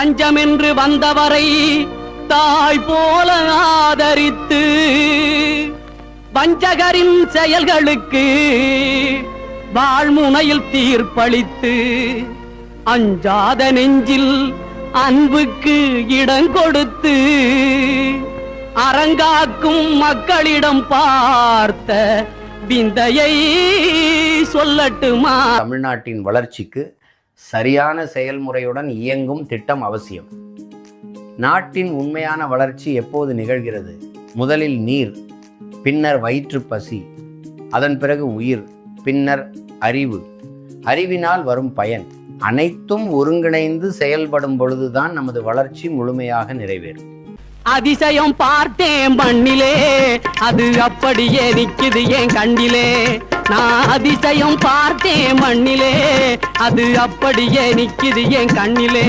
தஞ்சமென்று வந்தவரை தாய் போல ஆதரித்து வஞ்சகரின் செயல்களுக்கு வாழ்முனையில் தீர்ப்பளித்து அஞ்சாத நெஞ்சில் அன்புக்கு இடம் கொடுத்து அரங்காக்கும் மக்களிடம் பார்த்த விந்தையை சொல்லட்டுமா? தமிழ்நாட்டின் வளர்ச்சிக்கு சரியான செயல்முறையுடன் இயங்கும் திட்டம் அவசியம். நாட்டின் உண்மையான வளர்ச்சி எப்போது நிகழ்கிறது? முதலில் நீர், பின்னர் வயிற்று பசி, அதன் பிறகு உயிர், பின்னர் அறிவு. அறிவினால் வரும் பயன் அனைத்தும் ஒருங்கிணைந்து செயல்படும் பொழுதுதான் நமது வளர்ச்சி முழுமையாக நிறைவேறும். அதிசயம் பார்த்தேன் மண்ணிலே, அது அப்படியே நிக்குது என் கண்ணிலே. நான் அதிசயம் பார்த்தேன் மண்ணிலே, அது அப்படியே நிக்குது என் கண்ணிலே.